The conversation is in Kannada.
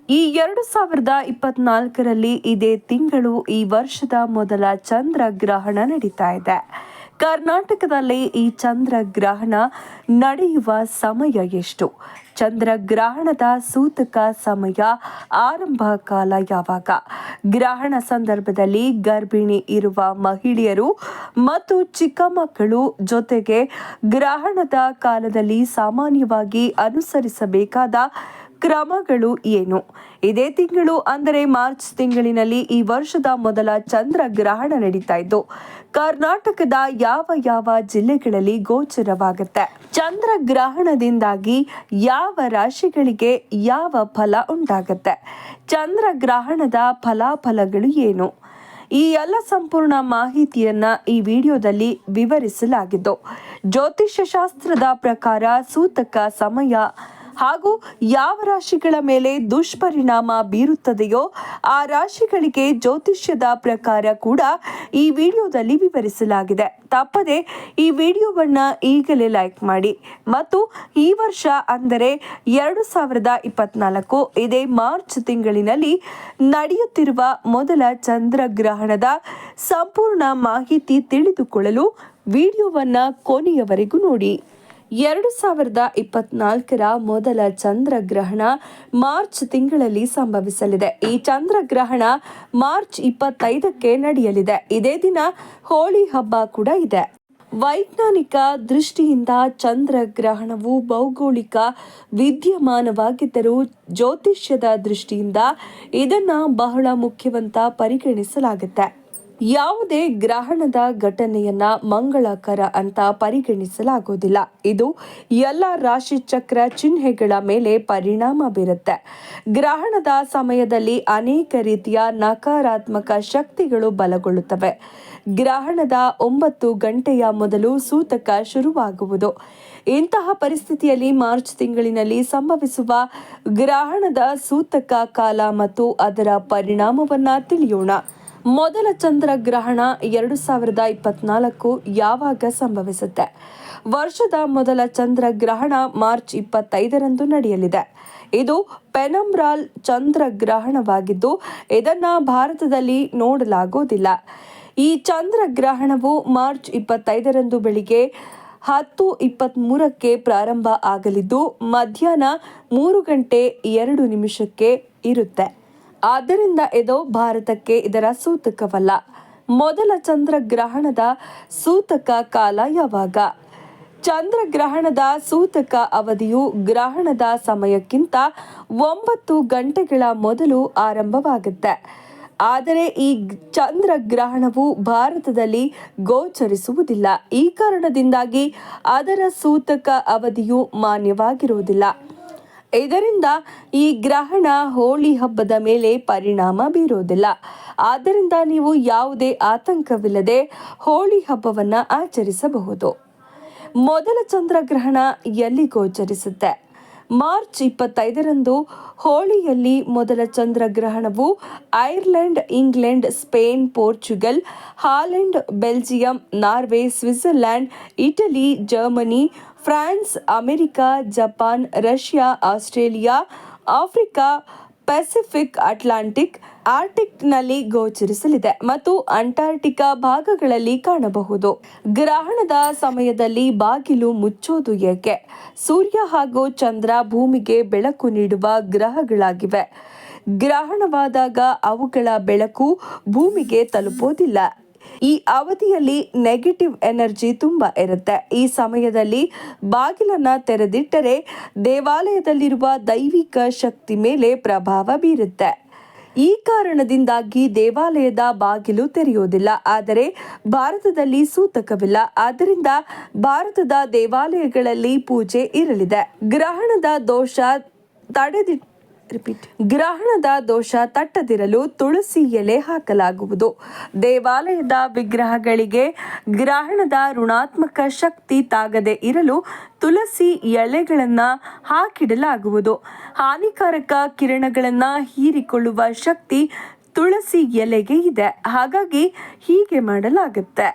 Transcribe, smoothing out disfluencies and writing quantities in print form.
ಈ 2024ರಲ್ಲಿ ಇದೇ ತಿಂಗಳು ಈ ವರ್ಷದ ಮೊದಲ ಚಂದ್ರಗ್ರಹಣ ನಡೀತಾ ಇದೆ. ಕರ್ನಾಟಕದಲ್ಲಿ ಈ ಚಂದ್ರಗ್ರಹಣ ನಡೆಯುವ ಸಮಯ ಎಷ್ಟು? ಚಂದ್ರಗ್ರಹಣದ ಸೂತಕ ಸಮಯ, ಆರಂಭ ಕಾಲ ಯಾವಾಗ? ಗ್ರಹಣ ಸಂದರ್ಭದಲ್ಲಿ ಗರ್ಭಿಣಿ ಇರುವ ಮಹಿಳೆಯರು ಮತ್ತು ಚಿಕ್ಕ ಮಕ್ಕಳು ಜೊತೆಗೆ ಗ್ರಹಣದ ಕಾಲದಲ್ಲಿ ಸಾಮಾನ್ಯವಾಗಿ ಅನುಸರಿಸಬೇಕಾದ ಕ್ರಮಗಳು ಏನು? ಇದೇ ತಿಂಗಳು ಅಂದರೆ ಮಾರ್ಚ್ ತಿಂಗಳಿನಲ್ಲಿ ಈ ವರ್ಷದ ಮೊದಲ ಚಂದ್ರಗ್ರಹಣ ನಡೀತಾ ಇದ್ದು ಕರ್ನಾಟಕದ ಯಾವ ಯಾವ ಜಿಲ್ಲೆಗಳಲ್ಲಿ ಗೋಚರವಾಗುತ್ತೆ? ಚಂದ್ರಗ್ರಹಣದಿಂದಾಗಿ ಯಾವ ರಾಶಿಗಳಿಗೆ ಯಾವ ಫಲ ಉಂಟಾಗುತ್ತೆ? ಚಂದ್ರಗ್ರಹಣದ ಫಲಾಫಲಗಳು ಏನು? ಈ ಎಲ್ಲ ಸಂಪೂರ್ಣ ಮಾಹಿತಿಯನ್ನ ಈ ವಿಡಿಯೋದಲ್ಲಿ ವಿವರಿಸಲಾಗಿದ್ದು, ಜ್ಯೋತಿಷ್ಯ ಶಾಸ್ತ್ರದ ಪ್ರಕಾರ ಸೂತಕ ಸಮಯ ಹಾಗೂ ಯಾವ ರಾಶಿಗಳ ಮೇಲೆ ದುಷ್ಪರಿಣಾಮ ಬೀರುತ್ತದೆಯೋ ಆ ರಾಶಿಗಳಿಗೆ ಜ್ಯೋತಿಷ್ಯದ ಪ್ರಕಾರ ಕೂಡ ಈ ವಿಡಿಯೋದಲ್ಲಿ ವಿವರಿಸಲಾಗಿದೆ. ತಪ್ಪದೆ ಈ ವಿಡಿಯೋವನ್ನು ಈಗಲೇ ಲೈಕ್ ಮಾಡಿ ಮತ್ತು ಈ ವರ್ಷ ಅಂದರೆ 2024 ಇದೇ ಮಾರ್ಚ್ ತಿಂಗಳಿನಲ್ಲಿ ನಡೆಯುತ್ತಿರುವ ಮೊದಲ ಚಂದ್ರಗ್ರಹಣದ ಸಂಪೂರ್ಣ ಮಾಹಿತಿ ತಿಳಿದುಕೊಳ್ಳಲು ವಿಡಿಯೋವನ್ನು ಕೊನೆಯವರೆಗೂ ನೋಡಿ. 2024ರ ಮೊದಲ ಚಂದ್ರಗ್ರಹಣ ಮಾರ್ಚ್ ತಿಂಗಳಲ್ಲಿ ಸಂಭವಿಸಲಿದೆ. ಈ ಚಂದ್ರಗ್ರಹಣ ಮಾರ್ಚ್ 25ಕ್ಕೆ ನಡೆಯಲಿದೆ. ಇದೇ ದಿನ ಹೋಳಿ ಹಬ್ಬ ಕೂಡ ಇದೆ. ವೈಜ್ಞಾನಿಕ ದೃಷ್ಟಿಯಿಂದ ಚಂದ್ರಗ್ರಹಣವು ಭೌಗೋಳಿಕ ವಿದ್ಯಮಾನವಾಗಿದ್ದರೂ ಜ್ಯೋತಿಷ್ಯದ ದೃಷ್ಟಿಯಿಂದ ಇದನ್ನ ಬಹಳ ಮುಖ್ಯವಂತ ಪರಿಗಣಿಸಲಾಗುತ್ತೆ. ಯಾವುದೇ ಗ್ರಹಣದ ಘಟನೆಯನ್ನ ಮಂಗಳಕರ ಅಂತ ಪರಿಗಣಿಸಲಾಗುವುದಿಲ್ಲ. ಇದು ಎಲ್ಲ ರಾಶಿ ಚಕ್ರ ಚಿಹ್ನೆಗಳ ಮೇಲೆ ಪರಿಣಾಮ ಬೀರುತ್ತೆ. ಗ್ರಹಣದ ಸಮಯದಲ್ಲಿ ಅನೇಕ ರೀತಿಯ ನಕಾರಾತ್ಮಕ ಶಕ್ತಿಗಳು ಬಲಗೊಳ್ಳುತ್ತವೆ. ಗ್ರಹಣದ 9 ಗಂಟೆಯ ಮೊದಲು ಸೂತಕ ಶುರುವಾಗುವುದು. ಇಂತಹ ಪರಿಸ್ಥಿತಿಯಲ್ಲಿ ಮಾರ್ಚ್ ತಿಂಗಳಿನಲ್ಲಿ ಸಂಭವಿಸುವ ಗ್ರಹಣದ ಸೂತಕ ಕಾಲ ಮತ್ತು ಅದರ ಪರಿಣಾಮವನ್ನ ತಿಳಿಯೋಣ. ಮೊದಲ ಚಂದ್ರಗ್ರಹಣ 2024 ಯಾವಾಗ ಸಂಭವಿಸುತ್ತೆ? ವರ್ಷದ ಮೊದಲ ಚಂದ್ರಗ್ರಹಣ ಮಾರ್ಚ್ 25ರಂದು ನಡೆಯಲಿದೆ. ಇದು ಪೆನಂಬ್ರಾಲ್ ಚಂದ್ರಗ್ರಹಣವಾಗಿದ್ದು ಇದನ್ನ ಭಾರತದಲ್ಲಿ ನೋಡಲಾಗುವುದಿಲ್ಲ. ಈ ಚಂದ್ರಗ್ರಹಣವು ಮಾರ್ಚ್ 25ರಂದು ಬೆಳಿಗ್ಗೆ 10:23ಕ್ಕೆ ಪ್ರಾರಂಭ ಆಗಲಿದ್ದು ಮಧ್ಯಾಹ್ನ 3 ಗಂಟೆ 2 ನಿಮಿಷಕ್ಕೆ ಇರುತ್ತೆ. ಆದ್ದರಿಂದ ಇದು ಭಾರತಕ್ಕೆ ಇದರ ಸೂತಕವಲ್ಲ. ಮೊದಲ ಚಂದ್ರಗ್ರಹಣದ ಸೂತಕ ಕಾಲ ಯಾವಾಗ? ಚಂದ್ರಗ್ರಹಣದ ಸೂತಕ ಅವಧಿಯು ಗ್ರಹಣದ ಸಮಯಕ್ಕಿಂತ 9 ಗಂಟೆಗಳ ಮೊದಲು ಆರಂಭವಾಗುತ್ತೆ. ಆದರೆ ಈ ಚಂದ್ರಗ್ರಹಣವು ಭಾರತದಲ್ಲಿ ಗೋಚರಿಸುವುದಿಲ್ಲ. ಈ ಕಾರಣದಿಂದಾಗಿ ಅದರ ಸೂತಕ ಅವಧಿಯು ಮಾನ್ಯವಾಗಿರುವುದಿಲ್ಲ. ಇದರಿಂದ ಈ ಗ್ರಹಣ ಹೋಳಿ ಹಬ್ಬದ ಮೇಲೆ ಪರಿಣಾಮ ಬೀರುವುದಿಲ್ಲ. ಆದ್ದರಿಂದ ನೀವು ಯಾವುದೇ ಆತಂಕವಿಲ್ಲದೆ ಹೋಳಿ ಹಬ್ಬವನ್ನು ಆಚರಿಸಬಹುದು. ಮೊದಲ ಚಂದ್ರಗ್ರಹಣ ಎಲ್ಲಿ ಗೋಚರಿಸುತ್ತೆ? ಮಾರ್ಚ್ 25ರಂದು ಹೋಳಿಯಲ್ಲಿ ಮೊದಲ ಚಂದ್ರಗ್ರಹಣವು Ireland, England, Spain, Portugal, Holland, Belgium, Norway, Switzerland, Italy, Germany, France, America, Japan, Russia, Australia, Africa, Pacific, Atlantic, ಆರ್ಟಿಕ್ನಲ್ಲಿ ಗೋಚರಿಸಲಿದೆ ಮತ್ತು ಅಂಟಾರ್ಟಿಕಾ ಭಾಗಗಳಲ್ಲಿ ಕಾಣಬಹುದು. ಗ್ರಹಣದ ಸಮಯದಲ್ಲಿ ಬಾಗಿಲು ಮುಚ್ಚೋದು ಏಕೆ? ಸೂರ್ಯ ಹಾಗೂ ಚಂದ್ರ ಭೂಮಿಗೆ ಬೆಳಕು ನೀಡುವ ಗ್ರಹಗಳಾಗಿವೆ. ಗ್ರಹಣವಾದಾಗ ಅವುಗಳ ಬೆಳಕು ಭೂಮಿಗೆ ತಲುಪೋದಿಲ್ಲ. ಈ ಅವಧಿಯಲ್ಲಿ ನೆಗೆಟಿವ್ ಎನರ್ಜಿ ತುಂಬಾ ಇರುತ್ತೆ. ಈ ಸಮಯದಲ್ಲಿ ಬಾಗಿಲನ್ನ ತೆರೆದಿಟ್ಟರೆ ದೇವಾಲಯದಲ್ಲಿರುವ ದೈವಿಕ ಶಕ್ತಿ ಮೇಲೆ ಪ್ರಭಾವ ಬೀರುತ್ತೆ. ಈ ಕಾರಣದಿಂದಾಗಿ ದೇವಾಲಯದ ಬಾಗಿಲು ತೆರೆಯುವುದಿಲ್ಲ. ಆದರೆ ಭಾರತದಲ್ಲಿ ಸೂತಕವಿಲ್ಲ. ಆದ್ದರಿಂದ ಭಾರತದ ದೇವಾಲಯಗಳಲ್ಲಿ ಪೂಜೆ ಇರಲಿದೆ. ಗ್ರಹಣದ ದೋಷ ತಟ್ಟದಿರಲು ತುಳಸಿ ಎಲೆ ಹಾಕಲಾಗುವುದು. ದೇವಾಲಯದ ವಿಗ್ರಹಗಳಿಗೆ ಗ್ರಹಣದ ಋಣಾತ್ಮಕ ಶಕ್ತಿ ತಾಗದೆ ಇರಲು ತುಳಸಿ ಎಲೆಗಳನ್ನು ಹಾಕಿಡಲಾಗುವುದು. ಹಾನಿಕಾರಕ ಕಿರಣಗಳನ್ನು ಹೀರಿಕೊಳ್ಳುವ ಶಕ್ತಿ ತುಳಸಿ ಎಲೆಗೆ ಇದೆ. ಹಾಗಾಗಿ ಹೀಗೆ ಮಾಡಲಾಗುತ್ತೆ.